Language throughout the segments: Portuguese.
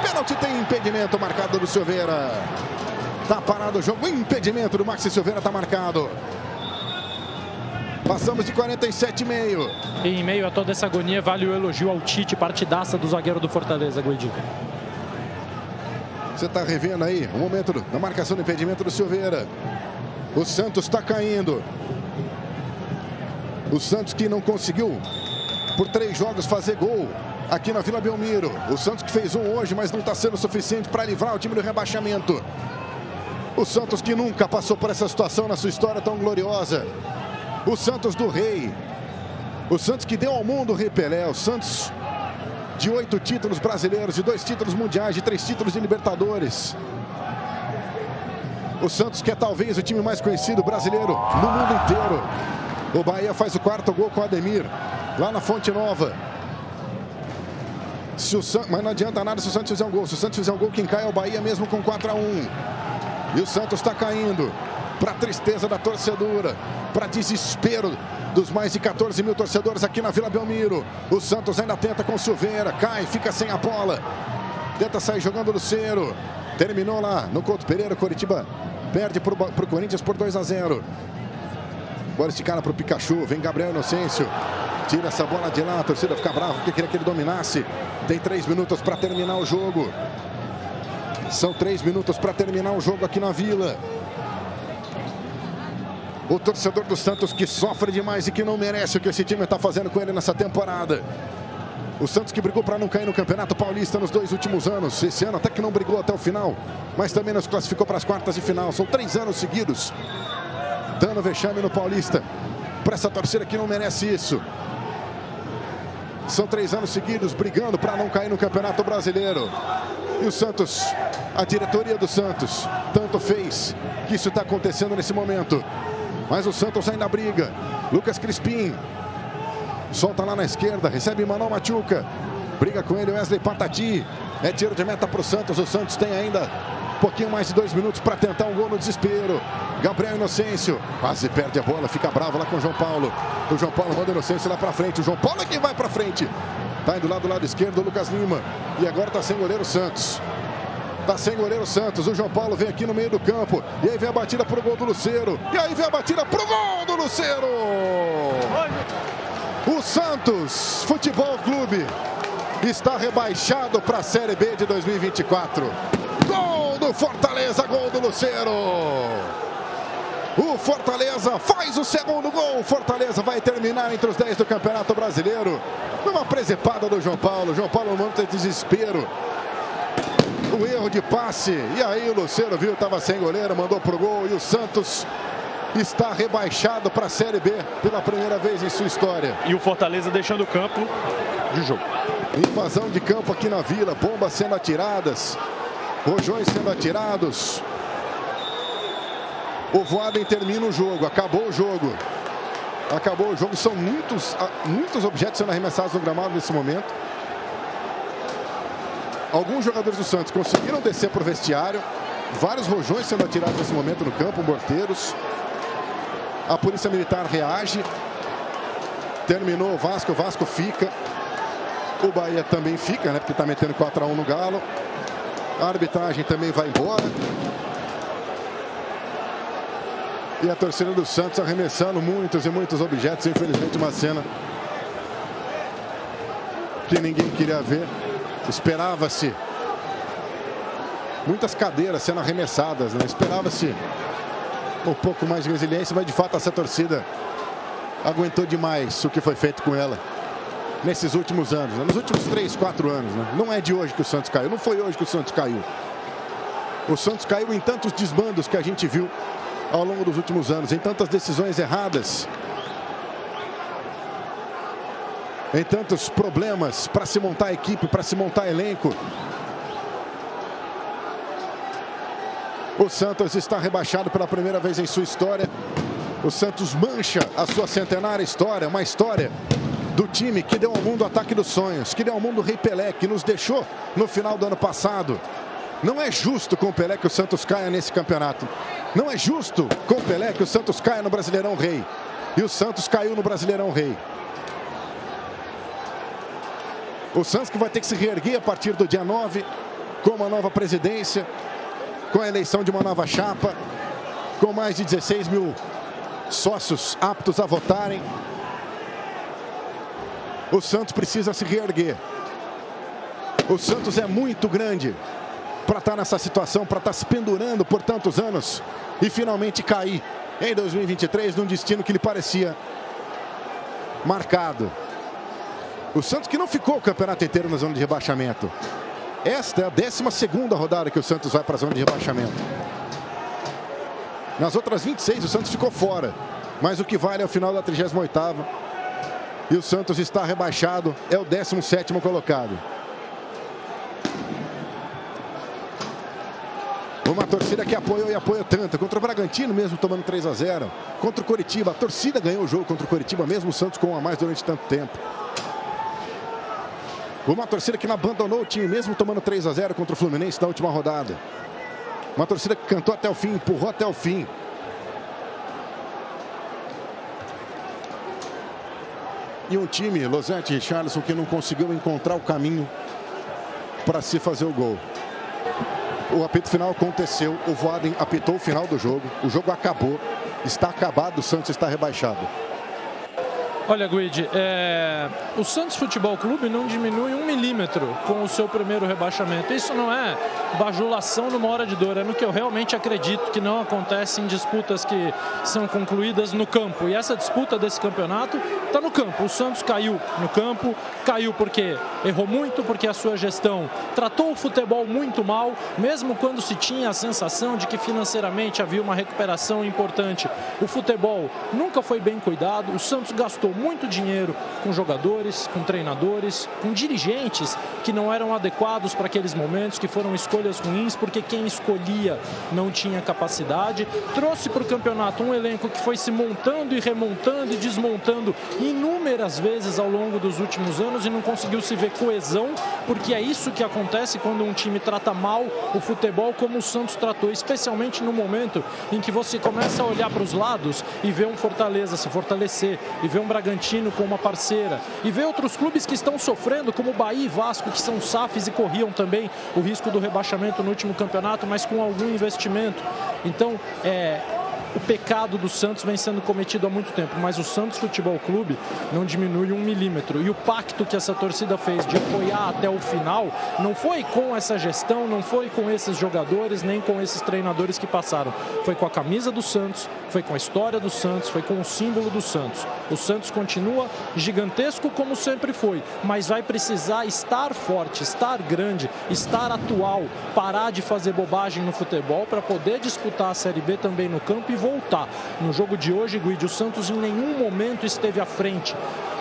pênalti, tem impedimento marcado do Silveira. Tá parado o jogo, impedimento do Maxi Silveira, tá marcado. Passamos de 47,5. E em meio a toda essa agonia, vale o elogio ao Tite, partidaça do zagueiro do Fortaleza, Guedinho. Você está revendo aí o momento da marcação do impedimento do Silveira. O Santos está caindo. O Santos que não conseguiu, por 3 jogos, fazer gol aqui na Vila Belmiro. O Santos que fez um hoje, mas não está sendo suficiente para livrar o time do rebaixamento. O Santos que nunca passou por essa situação na sua história tão gloriosa. O Santos do Rei. O Santos que deu ao mundo o Rei Pelé. O Santos de 8 títulos brasileiros, de 2 títulos mundiais, de 3 títulos de Libertadores. O Santos que é talvez o time mais conhecido brasileiro no mundo inteiro. O Bahia faz o 4º gol com o Ademir, lá na Fonte Nova. Mas não adianta nada se o Santos fizer um gol. Se o Santos fizer um gol, quem cai é o Bahia mesmo com 4-1. E o Santos está caindo, para tristeza da torcedora, para desespero dos mais de 14 mil torcedores aqui na Vila Belmiro. O Santos ainda tenta com o Silveira, cai, fica sem a bola. Tenta sair jogando o Lucero. Terminou lá no Couto Pereira. Coritiba perde para o Corinthians por 2-0. Bola esticada para o Pikachu. Vem Gabriel Inocêncio. Tira essa bola de lá. A torcida fica brava porque queria que ele dominasse. Tem 3 minutos para terminar o jogo. São 3 minutos para terminar o jogo aqui na Vila. O torcedor do Santos que sofre demais e que não merece o que esse time está fazendo com ele nessa temporada. O Santos que brigou para não cair no Campeonato Paulista nos 2 últimos anos. Esse ano até que não brigou até o final, mas também nos classificou para as quartas de final. São 3 anos seguidos dando vexame no Paulista. Para essa torcida que não merece isso. São 3 anos seguidos brigando para não cair no Campeonato Brasileiro. E o Santos, a diretoria do Santos, tanto fez que isso está acontecendo nesse momento. Mas o Santos ainda briga. Lucas Crispim solta lá na esquerda, recebe Manuel Machuca. Briga com ele Wesley Patati. É tiro de meta para o Santos. O Santos tem ainda um pouquinho mais de 2 minutos para tentar um gol no desespero. Gabriel Inocêncio quase perde a bola, fica bravo lá com o João Paulo. O João Paulo manda o Inocêncio lá para frente. O João Paulo é quem vai para frente. Está indo lá do lado esquerdo o Lucas Lima. E agora está sem goleiro Santos. Está sem goleiro Santos. O João Paulo vem aqui no meio do campo. E aí vem a batida para o gol do Lucero. E aí vem a batida para o gol do Lucero. O Santos Futebol Clube está rebaixado para a Série B de 2024. Gol do Fortaleza, gol do Lucero. O Fortaleza faz o 2º gol. O Fortaleza vai terminar entre os 10 do Campeonato Brasileiro. Numa presepada do João Paulo. João Paulo manda desespero. O erro de passe. E aí o Lucero viu, estava sem goleiro, mandou pro gol. E o Santos está rebaixado para a Série B pela primeira vez em sua história. E o Fortaleza deixando o campo de jogo. Invasão de campo aqui na Vila. Bombas sendo atiradas. Rojões sendo atirados. O Voaden termina o jogo. Acabou o jogo. Acabou o jogo. São muitos objetos sendo arremessados no gramado nesse momento. Alguns jogadores do Santos conseguiram descer para o vestiário. Vários rojões sendo atirados nesse momento no campo. Morteiros. A Polícia Militar reage. Terminou o Vasco fica. O Bahia também fica, né? Porque está metendo 4-1 no Galo. A arbitragem também vai embora. E a torcida do Santos arremessando muitos e muitos objetos. Infelizmente uma cena que ninguém queria ver. Esperava-se muitas cadeiras sendo arremessadas, né? Esperava-se um pouco mais de resiliência, mas de fato essa torcida aguentou demais o que foi feito com ela nesses últimos anos, né? Nos últimos 3, 4 anos, né? Não é de hoje que o Santos caiu, não foi hoje que o Santos caiu. O Santos caiu em tantos desmandos que a gente viu ao longo dos últimos anos, em tantas decisões erradas, em tantos problemas para se montar equipe, para se montar elenco. O Santos está rebaixado pela primeira vez em sua história. O Santos mancha a sua centenária história, uma história do time que deu ao mundo o ataque dos sonhos, que deu ao mundo o Rei Pelé, que nos deixou no final do ano passado. Não é justo com o Pelé que o Santos caia nesse campeonato. Não é justo com o Pelé que o Santos caia no Brasileirão Rei. E o Santos caiu no Brasileirão Rei. O Santos que vai ter que se reerguer a partir do dia 9 com uma nova presidência, com a eleição de uma nova chapa, com mais de 16 mil sócios aptos a votarem. O Santos precisa se reerguer. O Santos é muito grande para estar nessa situação, para estar se pendurando por tantos anos e finalmente cair em 2023 num destino que lhe parecia marcado. O Santos que não ficou o campeonato inteiro na zona de rebaixamento. Esta é a 12ª rodada que o Santos vai para a zona de rebaixamento. Nas outras 26 o Santos ficou fora, mas o que vale é o final da 38ª. E o Santos está rebaixado, é o 17º colocado. Uma torcida que apoiou e apoia tanto. Contra o Bragantino, mesmo tomando 3-0. Contra o Coritiba, a torcida ganhou o jogo contra o Coritiba, mesmo o Santos com um a mais durante tanto tempo. Uma torcida que não abandonou o time, mesmo tomando 3-0 contra o Fluminense na última rodada. Uma torcida que cantou até o fim, empurrou até o fim. E um time, Losante e Richarlison, que não conseguiu encontrar o caminho para se fazer o gol. O apito final aconteceu, o Voaden apitou o final do jogo, o jogo acabou, está acabado, o Santos está rebaixado. Olha, Guide, o Santos Futebol Clube não diminui 1 milímetro com o seu primeiro rebaixamento. Isso não é bajulação numa hora de dor, é no que eu realmente acredito que não acontece em disputas que são concluídas no campo. E essa disputa desse campeonato está no campo. O Santos caiu no campo, caiu porque errou muito, porque a sua gestão tratou o futebol muito mal, mesmo quando se tinha a sensação de que financeiramente havia uma recuperação importante. O futebol nunca foi bem cuidado, o Santos gastou muito dinheiro com jogadores, com treinadores, com dirigentes que não eram adequados para aqueles momentos, que foram escolhas ruins, porque quem escolhia não tinha capacidade. Trouxe para o campeonato um elenco que foi se montando e remontando e desmontando inúmeras vezes ao longo dos últimos anos e não conseguiu se ver coesão, porque é isso que acontece quando um time trata mal o futebol como o Santos tratou, especialmente no momento em que você começa a olhar para os lados e ver um Fortaleza se fortalecer, e ver um Bragantino com uma parceira, e ver outros clubes que estão sofrendo, como Bahia e Vasco, que são SAFs e corriam também o risco do rebaixamento no último campeonato, mas com algum investimento. Então, o pecado do Santos vem sendo cometido há muito tempo, mas o Santos Futebol Clube não diminui 1 milímetro. E o pacto que essa torcida fez de apoiar até o final não foi com essa gestão, não foi com esses jogadores, nem com esses treinadores que passaram. Foi com a camisa do Santos, foi com a história do Santos, foi com o símbolo do Santos. O Santos continua gigantesco como sempre foi, mas vai precisar estar forte, estar grande, estar atual, parar de fazer bobagem no futebol para poder disputar a Série B também no campo e voltar. No jogo de hoje, Guide, o Santos em nenhum momento esteve à frente.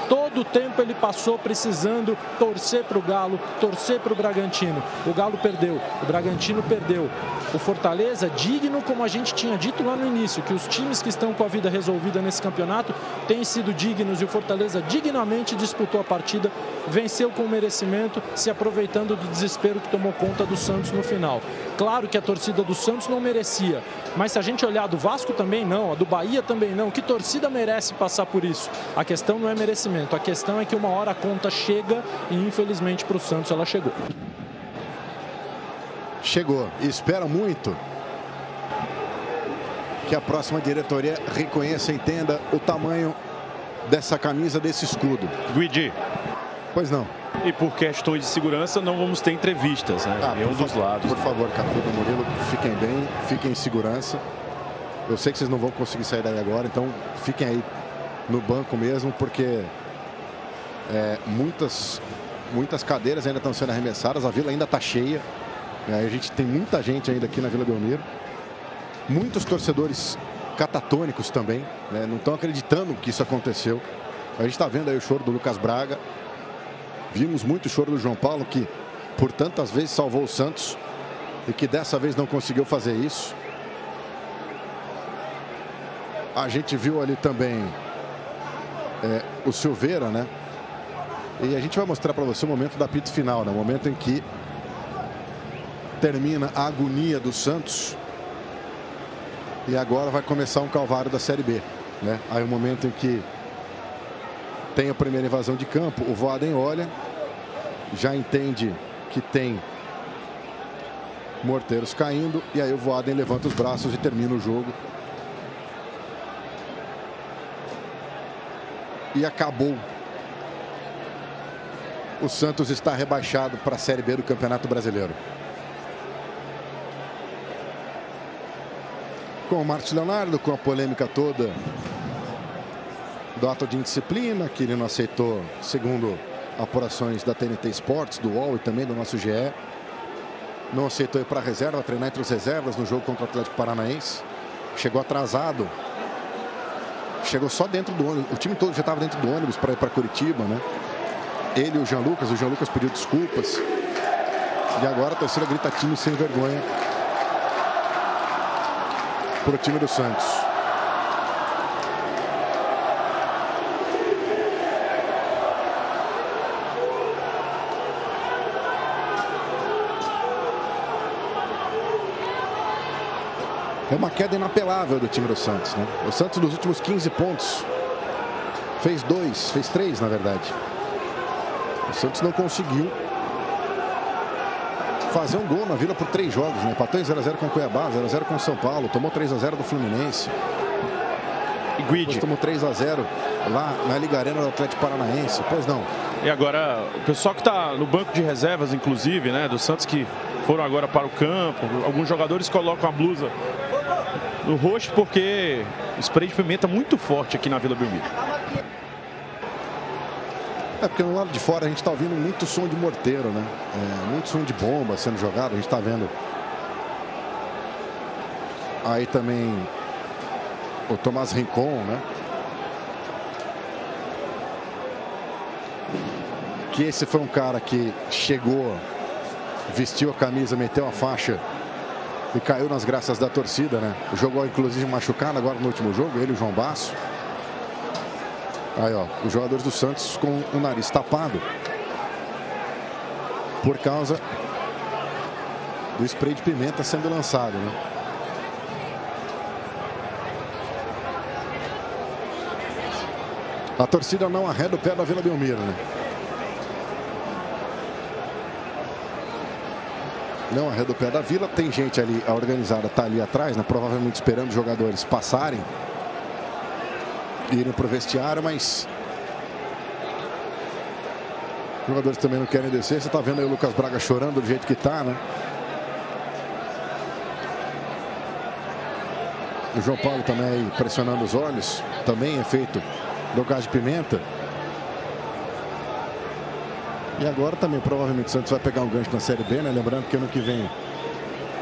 Todo o tempo ele passou precisando torcer para o Galo, torcer para o Bragantino. O Galo perdeu, o Bragantino perdeu. O Fortaleza, digno, como a gente tinha dito lá no início, que os times que estão com a vida resolvida nesse campeonato têm sido dignos, e o Fortaleza dignamente disputou a partida, venceu com merecimento, se aproveitando do desespero que tomou conta do Santos no final. Claro que a torcida do Santos não merecia, mas se a gente olhar do Vasco também não, a do Bahia também não. Que torcida merece passar por isso? A questão não é merecimento, a questão é que uma hora a conta chega e infelizmente para o Santos ela chegou. Chegou e espera muito que a próxima diretoria reconheça e entenda o tamanho dessa camisa, desse escudo. Guidi. Pois não. E por questões de segurança não vamos ter entrevistas, né? Em um dos lados. Por favor, Caputo e Murilo, fiquem bem, fiquem em segurança. Eu sei que vocês não vão conseguir sair daí agora, então fiquem aí no banco mesmo, porque muitas cadeiras ainda estão sendo arremessadas, a vila ainda está cheia. A gente tem muita gente ainda aqui na Vila Belmiro. Muitos torcedores catatônicos também, né? Não estão acreditando que isso aconteceu. A gente está vendo aí o choro do Lucas Braga. Vimos muito o choro do João Paulo, que por tantas vezes salvou o Santos e que dessa vez não conseguiu fazer isso. A gente viu ali também o Silveira, né? E a gente vai mostrar para você o momento da apito final, né? O momento em que termina a agonia do Santos e agora vai começar um calvário da Série B, né? Aí o momento em que tem a primeira invasão de campo, o Voaden olha, já entende que tem Morteiros caindo. E aí o Voaden levanta os braços e termina o jogo. E acabou. O Santos está rebaixado para a Série B do Campeonato Brasileiro. Com o Marcos Leonardo, com a polêmica toda do ato de indisciplina, que ele não aceitou, segundo apurações da TNT Esportes, do UOL e também do nosso GE. Não aceitou ir para a reserva, treinar entre os reservas no jogo contra o Atlético Paranaense. Chegou atrasado. Chegou só dentro do ônibus. O time todo já estava dentro do ônibus para ir para Curitiba, né? Ele e o Jean Lucas pediu desculpas. E agora a torcida grita time sem vergonha para o time do Santos. É uma queda inapelável do time do Santos, né? O Santos nos últimos 15 pontos fez 3 na verdade. O Santos não conseguiu fazer um gol na Vila por 3 jogos, né? Empatou em 0-0 com o Cuiabá, 0-0 com o São Paulo, tomou 3-0 do Fluminense. E Guide tomou 3-0 lá na Liga Arena do Atlético Paranaense. Pois não. E agora, o pessoal que está no banco de reservas, inclusive, né, do Santos, que foram agora para o campo, alguns jogadores colocam a blusa no rosto porque o spray de pimenta é muito forte aqui na Vila Belmiro. É porque no lado de fora a gente está ouvindo muito som de morteiro, né? Muito som de bomba sendo jogado. A gente está vendo aí também o Tomás Rincon, né? Que esse foi um cara que chegou, vestiu a camisa, meteu a faixa e caiu nas graças da torcida, né? Jogou inclusive machucado agora no último jogo, ele e o João Basso. Aí, ó, os jogadores do Santos com o nariz tapado por causa do spray de pimenta sendo lançado, né? A torcida não arreda o pé da Vila Belmiro, né? Não arreda o pé da Vila. Tem gente ali, a organizada está ali atrás, né? Provavelmente esperando os jogadores passarem e irem para o vestiário, mas os jogadores também não querem descer. Você está vendo aí o Lucas Braga chorando do jeito que está, né? O João Paulo também aí pressionando os olhos. Também efeito do gás de pimenta. E agora também provavelmente o Santos vai pegar um gancho na Série B, né? Lembrando que ano que vem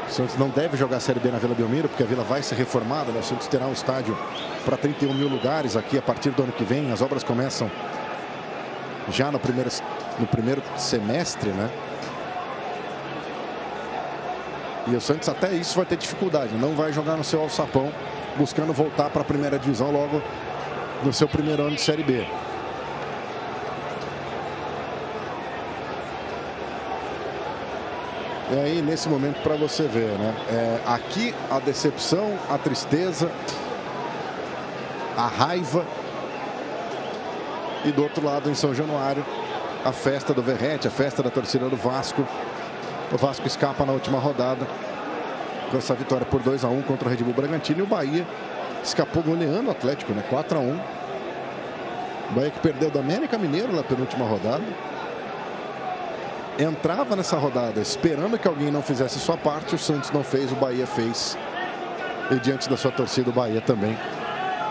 o Santos não deve jogar a Série B na Vila Belmiro, porque a Vila vai ser reformada, né? O Santos terá um estádio para 31 mil lugares aqui a partir do ano que vem. As obras começam já no primeiro semestre, né? E o Santos até isso vai ter dificuldade. Não vai jogar no seu alçapão, buscando voltar para a primeira divisão logo no seu primeiro ano de Série B. E aí, nesse momento, para você ver, né? Aqui a decepção, a tristeza, a raiva. E do outro lado, em São Januário, a festa do Verrete, a festa da torcida do Vasco. O Vasco escapa na última rodada com essa vitória por 2-1 contra o Red Bull Bragantino. E o Bahia escapou goleando o Atlético, né? 4-1. O Bahia que perdeu do América Mineiro na penúltima rodada. Entrava nessa rodada esperando que alguém não fizesse sua parte. O Santos não fez, o Bahia fez. E diante da sua torcida, o Bahia também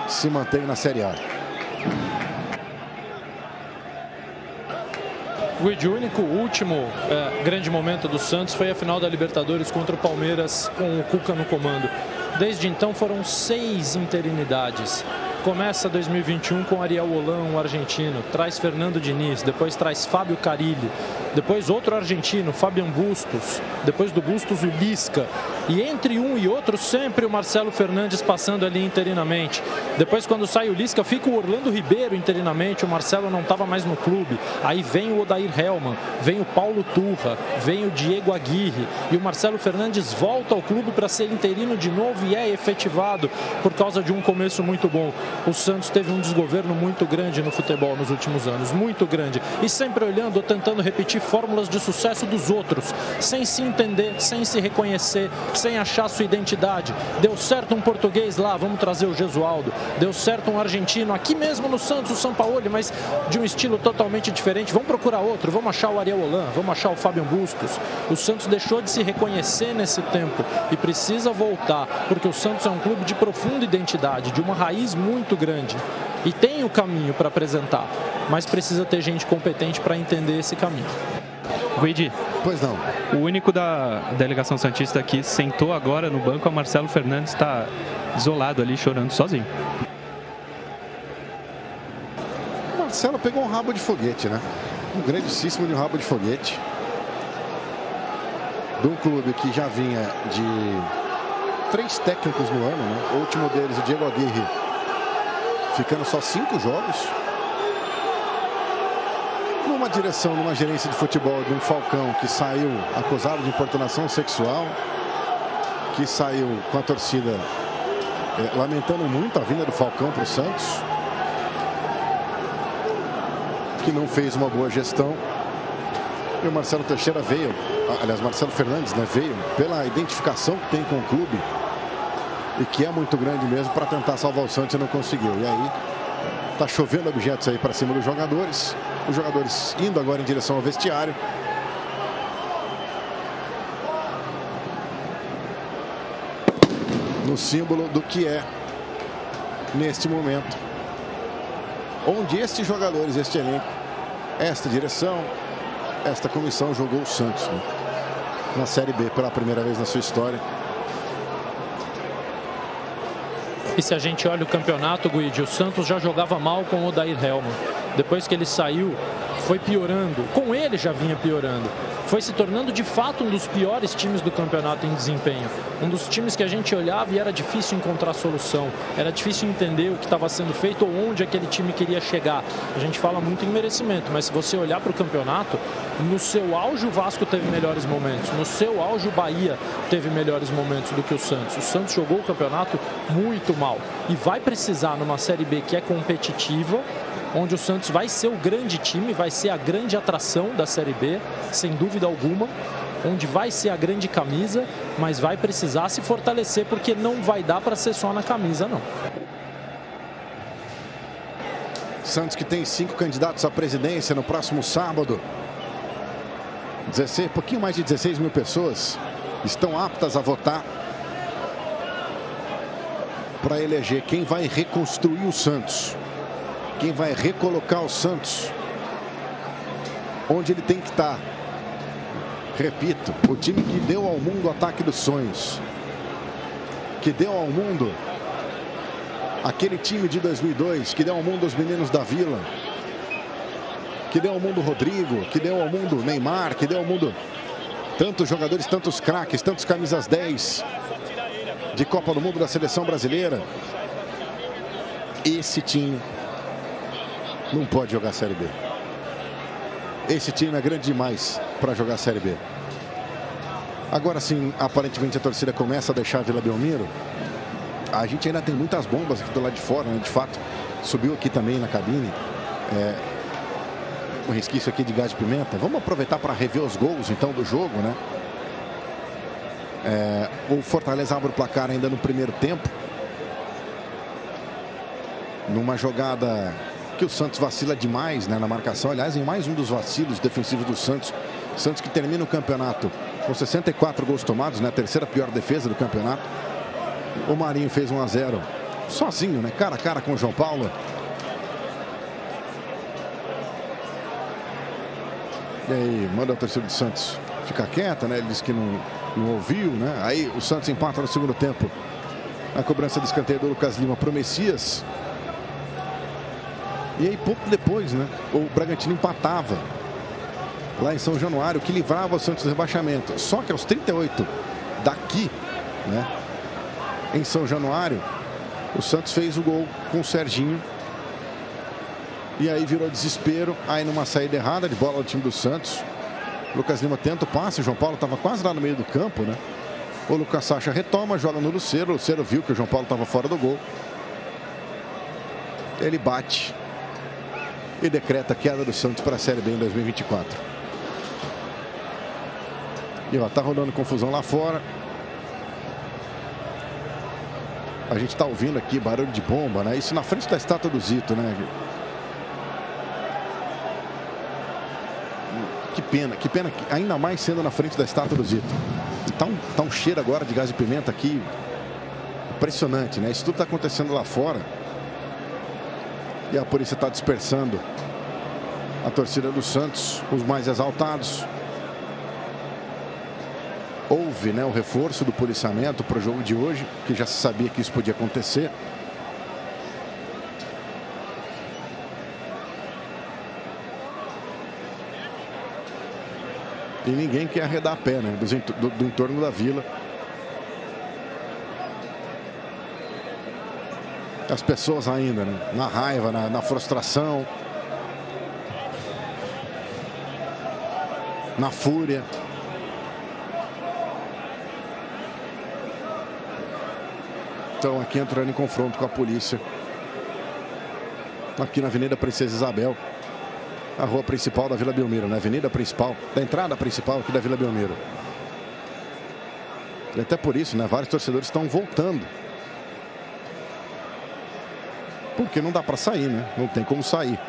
se mantém na Série A. O único último grande momento do Santos foi a final da Libertadores contra o Palmeiras, com o Cuca no comando. Desde então foram 6 interinidades. Começa 2021 com Ariel Holan, o argentino, traz Fernando Diniz, depois traz Fábio Carille, depois outro argentino, Fabian Bustos, depois do Bustos o Lisca, E entre um e outro, sempre o Marcelo Fernandes passando ali interinamente. Depois, quando sai o Lisca, fica o Orlando Ribeiro interinamente. O Marcelo não estava mais no clube. Aí vem o Odair Hellmann, vem o Paulo Turra, vem o Diego Aguirre. E o Marcelo Fernandes volta ao clube para ser interino de novo e é efetivado por causa de um começo muito bom. O Santos teve um desgoverno muito grande no futebol nos últimos anos, muito grande. E sempre olhando ou tentando repetir fórmulas de sucesso dos outros, sem se entender, sem se reconhecer, sem achar sua identidade. Deu certo um português lá, vamos trazer o Gesualdo. Deu certo um argentino, aqui mesmo no Santos, o Sampaoli, mas de um estilo totalmente diferente. Vamos procurar outro, vamos achar o Ariel Holan, vamos achar o Fábio Bustos. O Santos deixou de se reconhecer nesse tempo e precisa voltar, porque o Santos é um clube de profunda identidade, de uma raiz muito grande. E tem o caminho para apresentar, mas precisa ter gente competente para entender esse caminho. Guidi, Pois não. o único da delegação santista que sentou agora no banco é o Marcelo Fernandes, está isolado ali, chorando sozinho. O Marcelo pegou um rabo de foguete, né? Um grandíssimo de um rabo de foguete. De um clube que já vinha de 3 técnicos no ano, né? O último deles, o Diego Aguirre, ficando só 5 jogos. Numa direção, numa gerência de futebol de um Falcão que saiu acusado de importunação sexual, que saiu com a torcida lamentando muito a vinda do Falcão para o Santos, que não fez uma boa gestão. E o Marcelo Teixeira veio, aliás, Marcelo Fernandes, né, veio pela identificação que tem com o clube e que é muito grande mesmo, para tentar salvar o Santos e não conseguiu. E aí tá chovendo objetos aí para cima dos jogadores. Os jogadores indo agora em direção ao vestiário. No símbolo do que é, neste momento, onde estes jogadores, este elenco, esta direção, esta comissão jogou o Santos, né, na Série B pela primeira vez na sua história. E se a gente olha o campeonato, Guidi, o Santos já jogava mal com o Odair Hellmann. Depois que ele saiu, foi piorando. Com ele já vinha piorando. Foi se tornando de fato um dos piores times do campeonato em desempenho. Um dos times que a gente olhava e era difícil encontrar solução. Era difícil entender o que estava sendo feito ou onde aquele time queria chegar. A gente fala muito em merecimento, mas se você olhar para o campeonato, no seu auge o Vasco teve melhores momentos. No seu auge o Bahia teve melhores momentos do que o Santos. O Santos jogou o campeonato muito mal. E vai precisar, numa Série B que é competitiva, onde o Santos vai ser o grande time, vai ser a grande atração da Série B, sem dúvida alguma, onde vai ser a grande camisa, mas vai precisar se fortalecer, porque não vai dar para ser só na camisa, não. Santos que tem 5 candidatos à presidência no próximo sábado. 16, pouquinho mais de 16 mil pessoas estão aptas a votar para eleger quem vai reconstruir o Santos. Quem vai recolocar o Santos onde ele tem que estar. Repito, o time que deu ao mundo o ataque dos sonhos, que deu ao mundo aquele time de 2002, que deu ao mundo os meninos da Vila, que deu ao mundo o Rodrigo, que deu ao mundo o Neymar, que deu ao mundo tantos jogadores, tantos craques, tantos camisas 10 de Copa do Mundo da seleção brasileira. Esse time não pode jogar a Série B. Esse time é grande demais para jogar a Série B. Agora sim, aparentemente a torcida começa a deixar a Vila Belmiro. A gente ainda tem muitas bombas aqui do lado de fora, né? De fato, subiu aqui também na cabine um resquício aqui de gás de pimenta. Vamos aproveitar para rever os gols então do jogo, né? O Fortaleza abre o placar ainda no primeiro tempo, numa jogada que o Santos vacila demais, né, na marcação. Aliás, em mais um dos vacilos defensivos do Santos. Santos que termina o campeonato com 64 gols tomados, né, a terceira pior defesa do campeonato. O Marinho fez 1-0 sozinho, né, cara a cara com o João Paulo. E aí manda a torcida do Santos ficar quieta, né? Ele disse que não ouviu, né? Aí o Santos empata no segundo tempo. A cobrança de escanteio do Lucas Lima pro Messias. E aí pouco depois, né, o Bragantino empatava lá em São Januário, que livrava o Santos do rebaixamento. Só que aos 38 daqui, né? Em São Januário, o Santos fez o gol com o Serginho. E aí virou desespero. Aí numa saída errada de bola do time do Santos, Lucas Lima tenta o passe. O João Paulo estava quase lá no meio do campo, né? O Lucas Sacha retoma, joga no Lucero. O Lucero viu que o João Paulo estava fora do gol. Ele bate e decreta a queda do Santos para a Série B em 2024. E ó, tá rolando confusão lá fora. A gente tá ouvindo aqui barulho de bomba, né? Isso na frente da estátua do Zito, né? Que pena que ainda mais sendo na frente da estátua do Zito. Tá um cheiro agora de gás de pimenta aqui impressionante, né? Isso tudo tá acontecendo lá fora. E a polícia está dispersando a torcida do Santos, os mais exaltados. Houve, né, o reforço do policiamento para o jogo de hoje, que já se sabia que isso podia acontecer. E ninguém quer arredar a pé, né, do entorno da vila. As pessoas ainda, né, na raiva, na frustração, na fúria. Estão aqui entrando em confronto com a polícia. Aqui na Avenida Princesa Isabel, a rua principal da Vila Belmiro, na avenida principal, da entrada principal aqui da Vila Belmiro. E até por isso, né, vários torcedores estão voltando. Porque não dá para sair, né? Não tem como sair.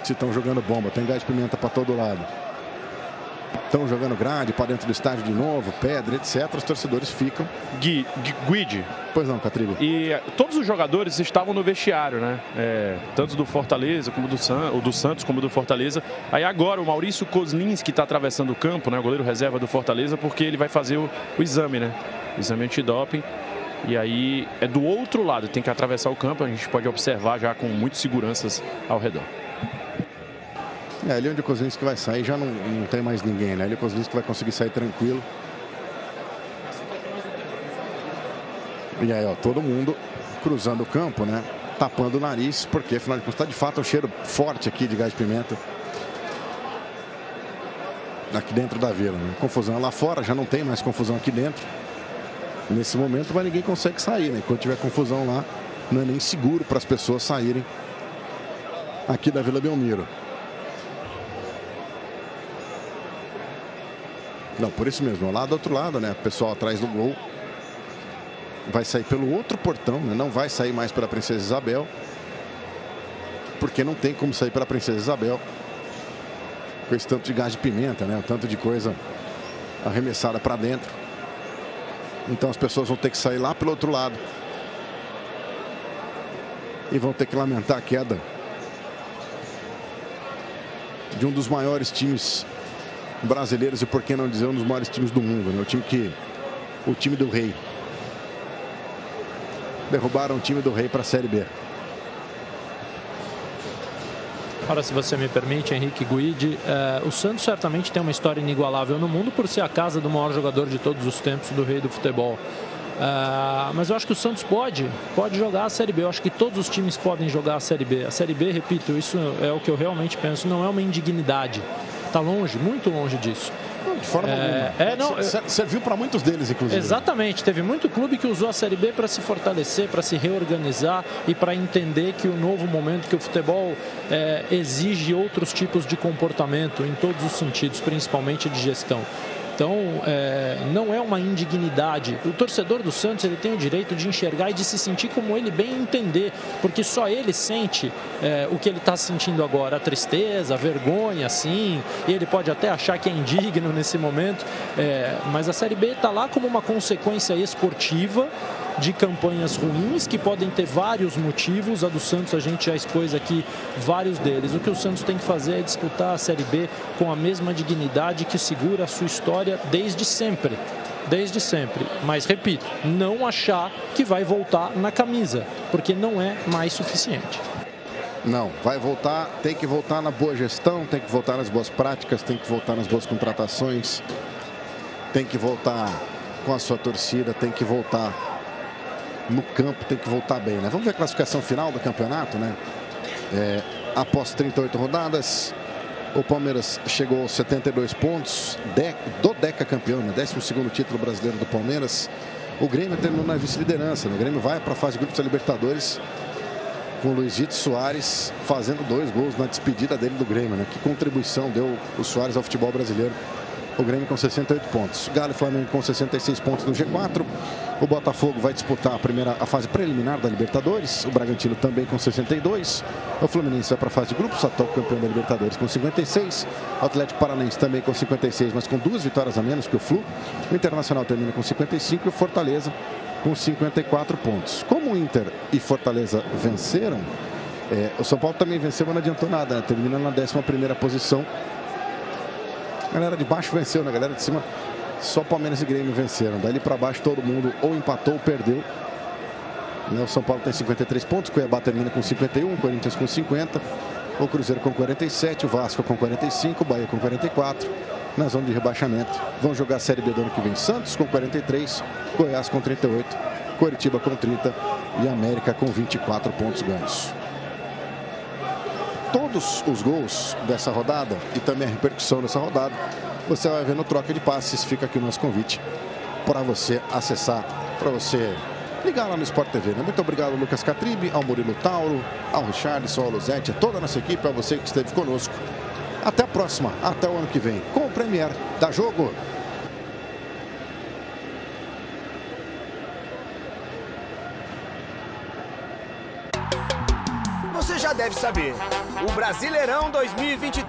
Se estão jogando bomba, tem gás de pimenta para todo lado. Estão jogando grade para dentro do estádio de novo, pedra, etc. Os torcedores ficam. Guide. Pois não, Catribe. E todos os jogadores estavam no vestiário, né? Tanto do Fortaleza, como do Santos, como do Fortaleza. Aí agora o Maurício Kozlinski está atravessando o campo, né? O goleiro reserva do Fortaleza, porque ele vai fazer o exame, né? O exame antidoping. E aí é do outro lado, tem que atravessar o campo. A gente pode observar já com muitas seguranças ao redor. Ali onde o Kozlinski vai sair já não tem mais ninguém, né? Ali o Kozlinski vai conseguir sair tranquilo. E aí, ó, todo mundo cruzando o campo, né? Tapando o nariz, porque afinal de contas está de fato um cheiro forte aqui de gás de pimenta. Aqui dentro da vila, né? Confusão lá fora, já não tem mais confusão aqui dentro. Nesse momento, mas ninguém consegue sair, né? Enquanto tiver confusão lá, não é nem seguro para as pessoas saírem aqui da Vila Belmiro. Não, por isso mesmo, lá do outro lado, né? O pessoal atrás do gol vai sair pelo outro portão, né? Não vai sair mais pela Princesa Isabel, porque não tem como sair pela Princesa Isabel com esse tanto de gás de pimenta, né? O tanto de coisa arremessada para dentro. Então as pessoas vão ter que sair lá pelo outro lado e vão ter que lamentar a queda de um dos maiores times brasileiros e, por que não dizer, um dos maiores times do mundo, né? O time do Rei. Derrubaram o time do Rei para a Série B. Ora, se você me permite, Henrique Guidi, o Santos certamente tem uma história inigualável no mundo por ser a casa do maior jogador de todos os tempos, do rei do futebol. Mas eu acho que o Santos pode jogar a Série B. Eu acho que todos os times podem jogar a Série B. A Série B, repito, isso é o que eu realmente penso, não é uma indignidade. Está longe, muito longe disso. De forma alguma. Serviu para muitos deles, inclusive. Exatamente. Teve muito clube que usou a Série B para se fortalecer, para se reorganizar e para entender que o novo momento, que o futebol exige outros tipos de comportamento em todos os sentidos, principalmente de gestão. Então, não é uma indignidade. O torcedor do Santos, ele tem o direito de enxergar e de se sentir como ele bem entender, porque só ele sente o que ele está sentindo agora, a tristeza, a vergonha, sim, e ele pode até achar que é indigno nesse momento, mas a Série B está lá como uma consequência esportiva de campanhas ruins, que podem ter vários motivos. A do Santos a gente já expôs aqui vários deles. O que o Santos tem que fazer é disputar a Série B com a mesma dignidade que segura a sua história desde sempre. Desde sempre. Mas, repito, não achar que vai voltar na camisa, porque não é mais suficiente. Não, vai voltar, tem que voltar na boa gestão, tem que voltar nas boas práticas, tem que voltar nas boas contratações. tem que voltar com a sua torcida, tem que voltar no campo, tem que voltar bem, né? Vamos ver a classificação final do campeonato, né? Após 38 rodadas, o Palmeiras chegou aos 72 pontos, do decacampeão, né? 12º título brasileiro do Palmeiras. O Grêmio terminou na vice-liderança, né? O Grêmio vai para a fase de grupos da Libertadores com o Luizito Soares fazendo 2 gols na despedida dele do Grêmio, né? Que contribuição deu o Soares ao futebol brasileiro. O Grêmio com 68 pontos. Galo e Flamengo com 66 pontos no G4. O Botafogo vai disputar a fase preliminar da Libertadores. O Bragantino também com 62. O Fluminense vai para a fase de grupos, atual campeão da Libertadores com 56. O Atlético Paranaense também com 56, mas com 2 vitórias a menos que o Flu. O Internacional termina com 55 e o Fortaleza com 54 pontos. Como o Inter e Fortaleza venceram, o São Paulo também venceu, mas não adiantou nada, né? Terminando na 11ª posição. A galera de baixo venceu, né? A galera de cima, só Palmeiras e Grêmio venceram. Dali para baixo todo mundo ou empatou ou perdeu. O São Paulo tem 53 pontos, o Cuiabá termina com 51, o Corinthians com 50, o Cruzeiro com 47, o Vasco com 45, o Bahia com 44. Na zona de rebaixamento vão jogar a Série B do ano que vem: Santos com 43, Goiás com 38, Coritiba com 30 e América com 24 pontos ganhos. Todos os gols dessa rodada e também a repercussão dessa rodada você vai ver no Troca de Passes. Fica aqui o nosso convite para você acessar, para você ligar lá no Sport TV, né? Muito obrigado ao Lucas Catribe, ao Murilo Tauro, ao Richardson, ao Luzete, a toda a nossa equipe, a você que esteve conosco. Até a próxima, até o ano que vem, com o Premier da Jogo. Você já deve saber, o Brasileirão 2023